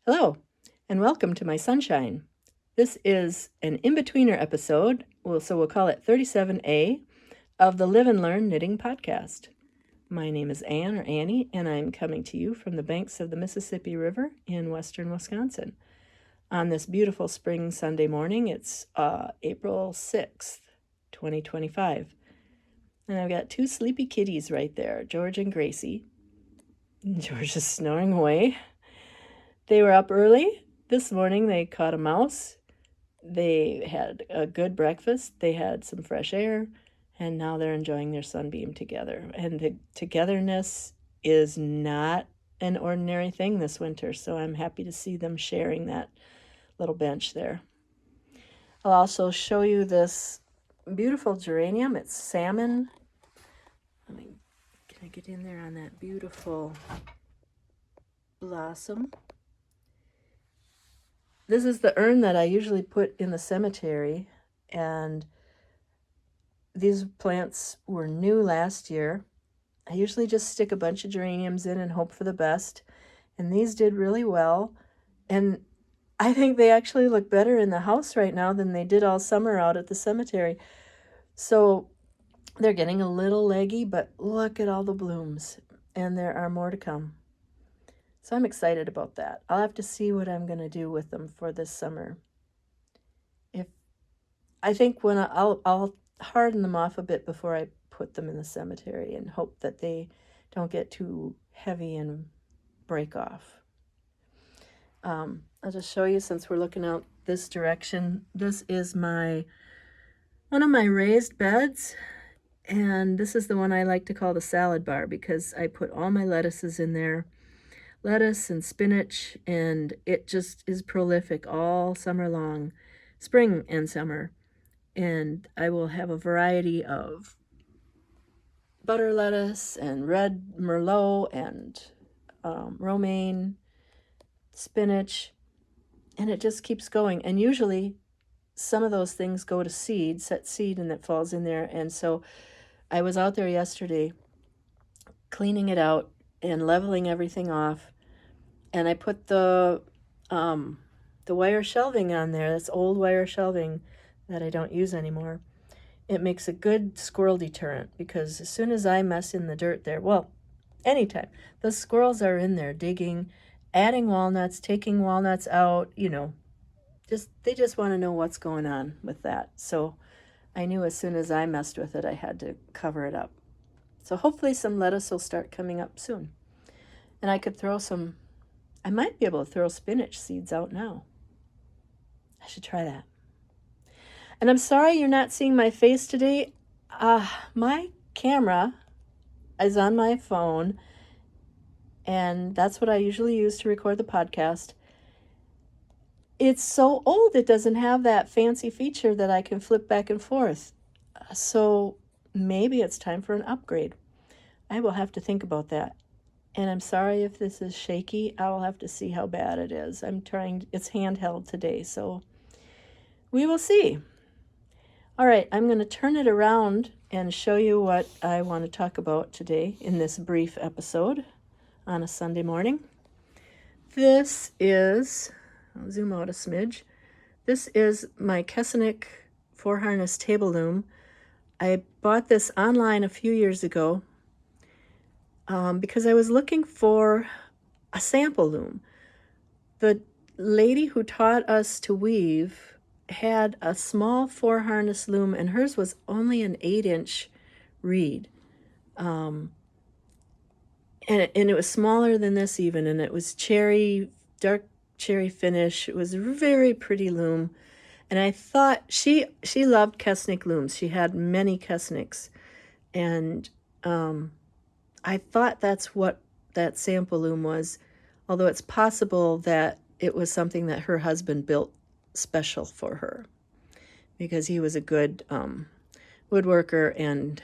Hello, and welcome to my sunshine. This is an in-betweener episode, so we'll call it 37A, of the Live and Learn Knitting Podcast. My name is Anne, or Annie, and I'm coming to you from the banks of the Mississippi River in western Wisconsin. On this beautiful spring Sunday morning, it's April 6th, 2025. And I've got two sleepy kitties right there, George and Gracie. George is snoring away. They were up early. This morning they caught a mouse. They had a good breakfast. They had some fresh air. And now they're enjoying their sunbeam together. And the togetherness is not an ordinary thing this winter. So I'm happy to see them sharing that little bench there. I'll also show you this beautiful geranium. It's salmon. Can I get in there on that beautiful blossom? This is the urn that I usually put in the cemetery, and these plants were new last year. I usually just stick a bunch of geraniums in and hope for the best, and these did really well, and I think they actually look better in the house right now than they did all summer out at the cemetery. So they're getting a little leggy, but look at all the blooms, and there are more to come. So I'm excited about that. I'll have to see what I'm going to do with them for this summer. I think when I'll harden them off a bit before I put them in the cemetery and hope that they don't get too heavy and break off. I'll just show you, since we're looking out this direction. This is one of my raised beds, and this is the one I like to call the salad bar because I put all my lettuces in there. Lettuce and spinach, and it just is prolific all summer long, spring and summer. And I will have a variety of butter lettuce and red merlot and romaine, spinach, and it just keeps going. And usually some of those things go to seed, set seed, and it falls in there. And so I was out there yesterday cleaning it out and leveling everything off. And I put the wire shelving on there. That's old wire shelving that I don't use anymore. It makes a good squirrel deterrent, because as soon as I mess in the dirt there, well, anytime, the squirrels are in there digging, adding walnuts, taking walnuts out, they just want to know what's going on with that. So I knew as soon as I messed with it, I had to cover it up. So hopefully some lettuce will start coming up soon. And I might be able to throw spinach seeds out now. I should try that. And I'm sorry you're not seeing my face today. My camera is on my phone, and that's what I usually use to record the podcast. It's so old, it doesn't have that fancy feature that I can flip back and forth. So maybe it's time for an upgrade. I will have to think about that. And I'm sorry if this is shaky. I will have to see how bad it is. It's handheld today, so we will see. All right, I'm going to turn it around and show you what I want to talk about today in this brief episode on a Sunday morning. I'll zoom out a smidge. This is my Kessenich 4-harness table loom. I bought this online a few years ago because I was looking for a sample loom. The lady who taught us to weave had a small 4-harness loom, and hers was only an 8-inch reed. And it was smaller than this even, and it was dark cherry finish. It was a very pretty loom. And I thought she loved Kessenich Looms. She had many Kessenichs. And I thought that's what that sample loom was, although it's possible that it was something that her husband built special for her, because he was a good woodworker, and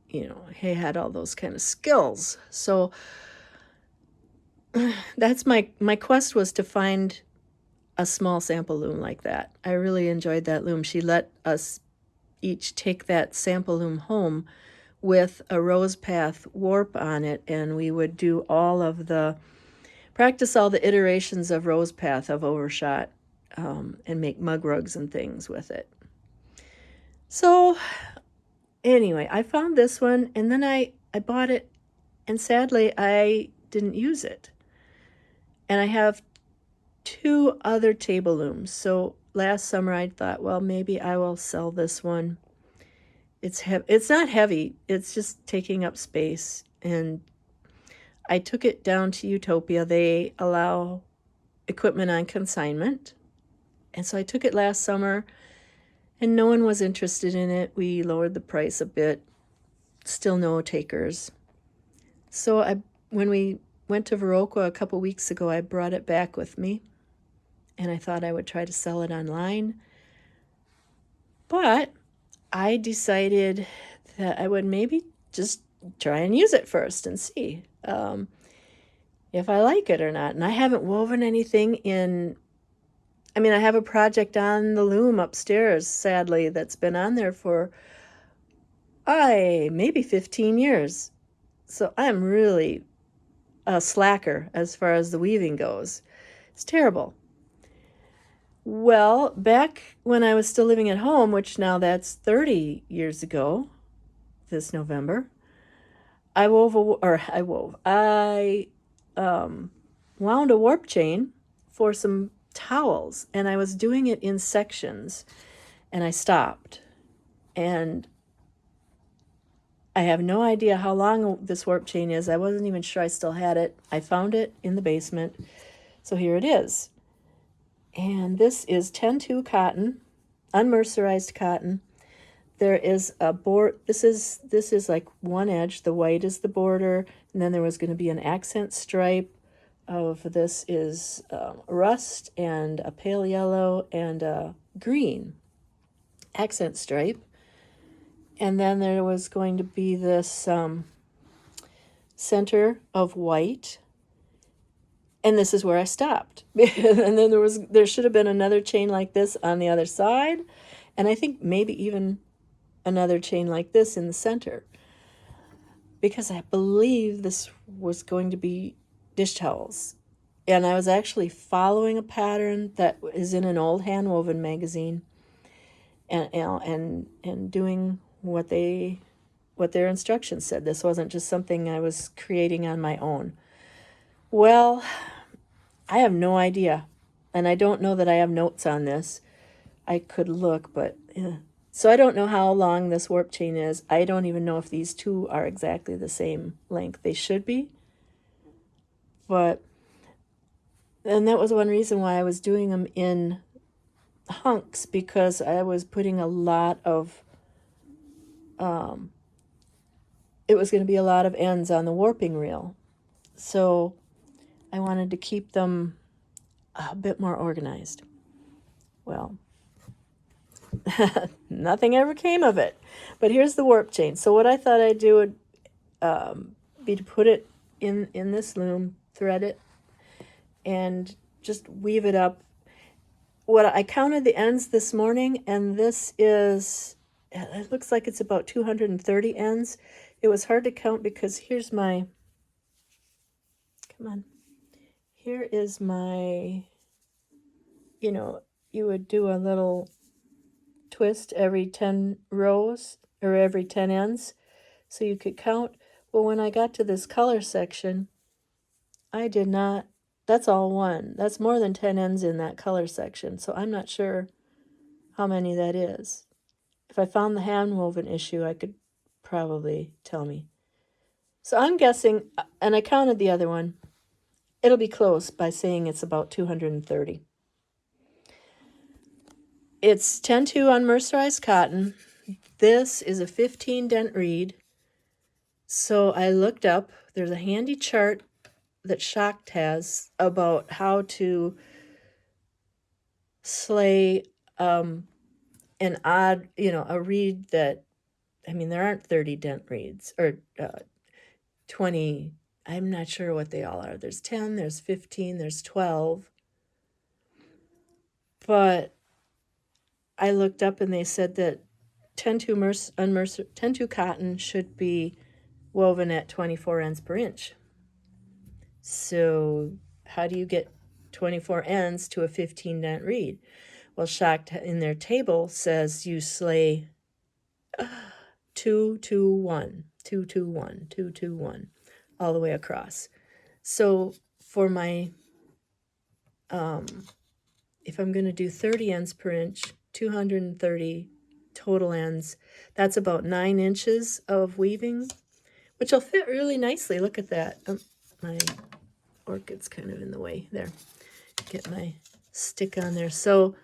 he had all those kind of skills. So that's my quest, was to find a small sample loom like that. I really enjoyed that loom. She let us each take that sample loom home with a rose path warp on it, and we would do all of the practice all the iterations of Rose Path of overshot, and make mug rugs and things with it. So anyway, I found this one, and then I bought it, and sadly I didn't use it. And I have 2 other table looms. So last summer I thought, well, maybe I will sell this one. It's not heavy. It's just taking up space. And I took it down to Utopia. They allow equipment on consignment. And so I took it last summer, and no one was interested in it. We lowered the price a bit. Still no takers. So when we went to Viroqua a couple weeks ago, I brought it back with me, and I thought I would try to sell it online. But I decided that I would maybe just try and use it first and see if I like it or not. And I haven't woven anything in. I mean, I have a project on the loom upstairs, sadly, that's been on there for maybe 15 years. So I'm really a slacker as far as the weaving goes. It's terrible. Well, back when I was still living at home, which now that's 30 years ago, this November, I wound a warp chain for some towels, and I was doing it in sections, and I stopped. And I have no idea how long this warp chain is. I wasn't even sure I still had it. I found it in the basement, so here it is. And this is 10-2 cotton, unmercerized cotton. There is a board. This is like one edge. The white is the border, and then there was going to be an accent stripe of this is rust and a pale yellow and a green accent stripe. And then there was going to be this center of white. And this is where I stopped. And then there should have been another chain like this on the other side. And I think maybe even another chain like this in the center. Because I believe this was going to be dish towels. And I was actually following a pattern that is in an old handwoven magazine. And doing what their instructions said. This wasn't just something I was creating on my own. Well, I have no idea, and I don't know that I have notes on this. I could look, but so I don't know how long this warp chain is. I don't even know if these two are exactly the same length. They should be, and that was one reason why I was doing them in hunks, because I was putting a lot of it was going to be a lot of ends on the warping reel. So I wanted to keep them a bit more organized. Well, nothing ever came of it. But here's the warp chain. So what I thought I'd do would be to put it in this loom, thread it, and just weave it up. I counted the ends this morning, and it looks like it's about 230 ends. It was hard to count because here is my, you would do a little twist every 10 rows or every 10 ends so you could count. Well, when I got to this color section, I did not. That's all one. That's more than 10 ends in that color section, so I'm not sure how many that is. If I found the hand-woven issue, I could probably tell me. So I'm guessing, and I counted the other one, it'll be close by saying it's about 230. It's 10-2 unmercerized cotton. This is a 15 dent reed. So I looked up, there's a handy chart that Schacht has about how to slay an odd, a reed that, there aren't 30 dent reeds, or 20, I'm not sure what they all are. There's 10, there's 15, there's 12. But I looked up and they said that 10-2 cotton should be woven at 24 ends per inch. So how do you get 24 ends to a 15 dent reed? Well, Shocked in their table says you slay 2 2 1 2 2 1 2 2 1 all the way across. So for my if I'm going to do 30 ends per inch, 230 total ends, that's about 9 inches of weaving, which will fit really nicely. Look at that. My orchid's kind of in the way there. Get my stick on there. So,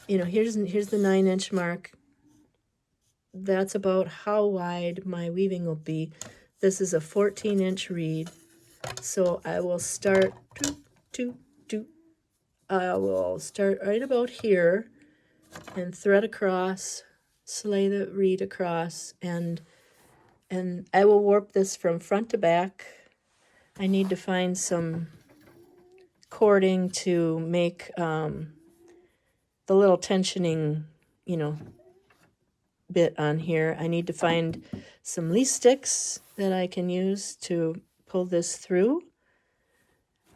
here's the 9-inch mark. That's about how wide my weaving will be. This is a 14-inch reed. So I will start I will start right about here and thread across, slay the reed across, and I will warp this from front to back. I need to find some cording to make the little tensioning, bit on here. I need to find some leaf sticks that I can use to pull this through.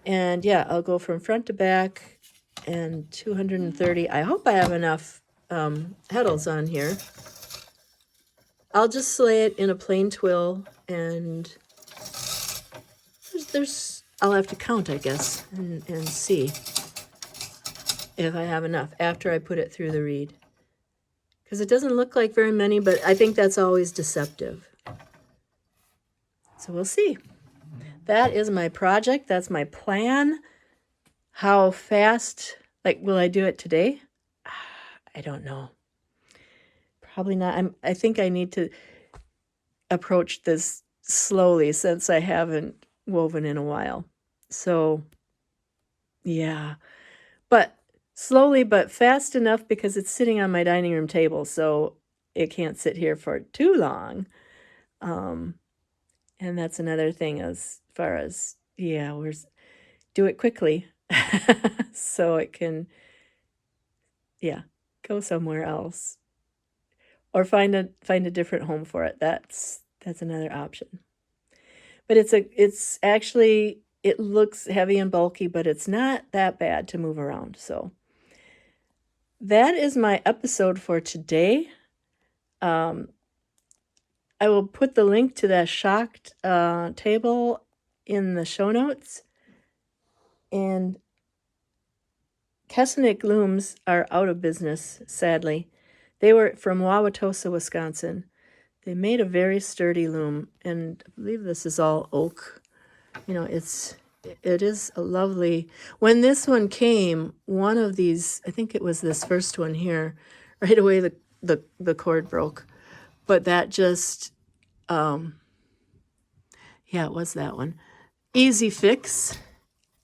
And yeah, I'll go from front to back and 230. I hope I have enough heddles on here. I'll just slay it in a plain twill, and I'll have to count, I guess, and see if I have enough after I put it through the reed. Because it doesn't look like very many, but I think that's always deceptive. So we'll see. That is my project. That's my plan. How fast, will I do it today? I don't know. Probably not. I think I need to approach this slowly since I haven't woven in a while. So, yeah. But slowly, but fast enough because it's sitting on my dining room table, so it can't sit here for too long. And that's another thing as far as, do it quickly so it can, go somewhere else. Or find a different home for it. That's another option. But it's actually, it looks heavy and bulky, but it's not that bad to move around. So that is my episode for today. I will put the link to that Shocked table in the show notes. And Kessenich Looms are out of business, sadly. They were from Wauwatosa, Wisconsin. They made a very sturdy loom, and I believe this is all oak. It is a lovely. When this one came, one of these, I think it was this first one here, right away the cord broke. But that just, it was that one. Easy fix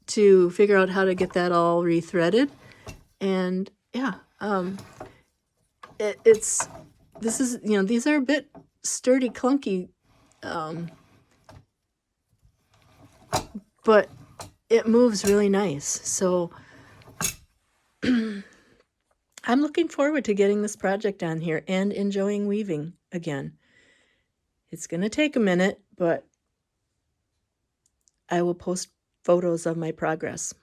to figure out how to get that all rethreaded. And these are a bit sturdy, clunky, but it moves really nice. So I'm looking forward to getting this project on here and enjoying weaving again. It's going to take a minute, but I will post photos of my progress,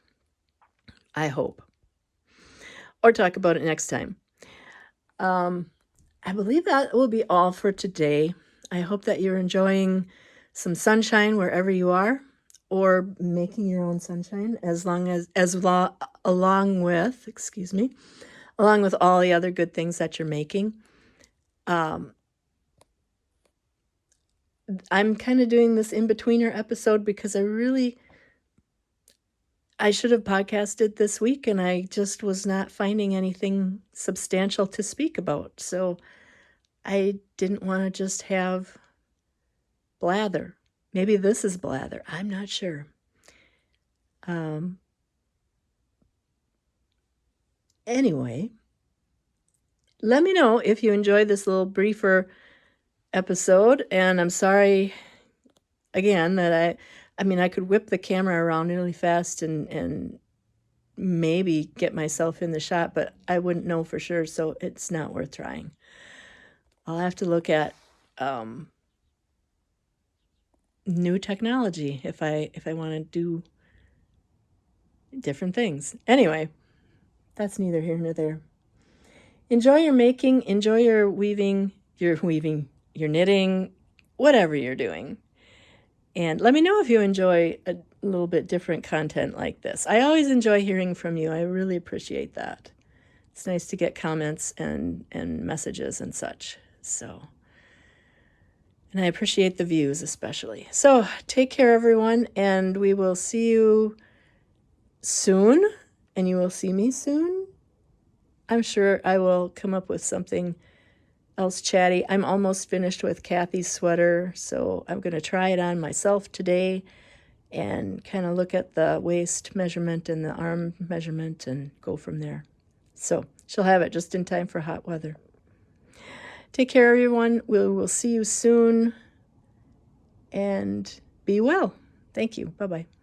I hope, or talk about it next time. I believe that will be all for today. I hope that you're enjoying some sunshine wherever you are, or making your own sunshine, along with all the other good things that you're making. I'm kind of doing this in-betweener episode because I should have podcasted this week, and I just was not finding anything substantial to speak about. So I didn't want to just have blather. Maybe this is blather. I'm not sure. Anyway, let me know if you enjoyed this little briefer episode. And I'm sorry, again, that I could whip the camera around really fast and maybe get myself in the shot, but I wouldn't know for sure, so it's not worth trying. I'll have to look at new technology if I want to do different things. Anyway, that's neither here nor there. Enjoy your making, enjoy your weaving, your knitting, whatever you're doing. And let me know if you enjoy a little bit different content like this. I always enjoy hearing from you. I really appreciate that. It's nice to get comments and messages and such. So, and I appreciate the views especially. So take care, everyone, and we will see you soon, and you will see me soon. I'm sure I will come up with something else chatty. I'm almost finished with Kathy's sweater, so I'm going to try it on myself today and kind of look at the waist measurement and the arm measurement and go from there. So she'll have it just in time for hot weather. Take care, everyone. We will see you soon, and be well. Thank you. Bye-bye.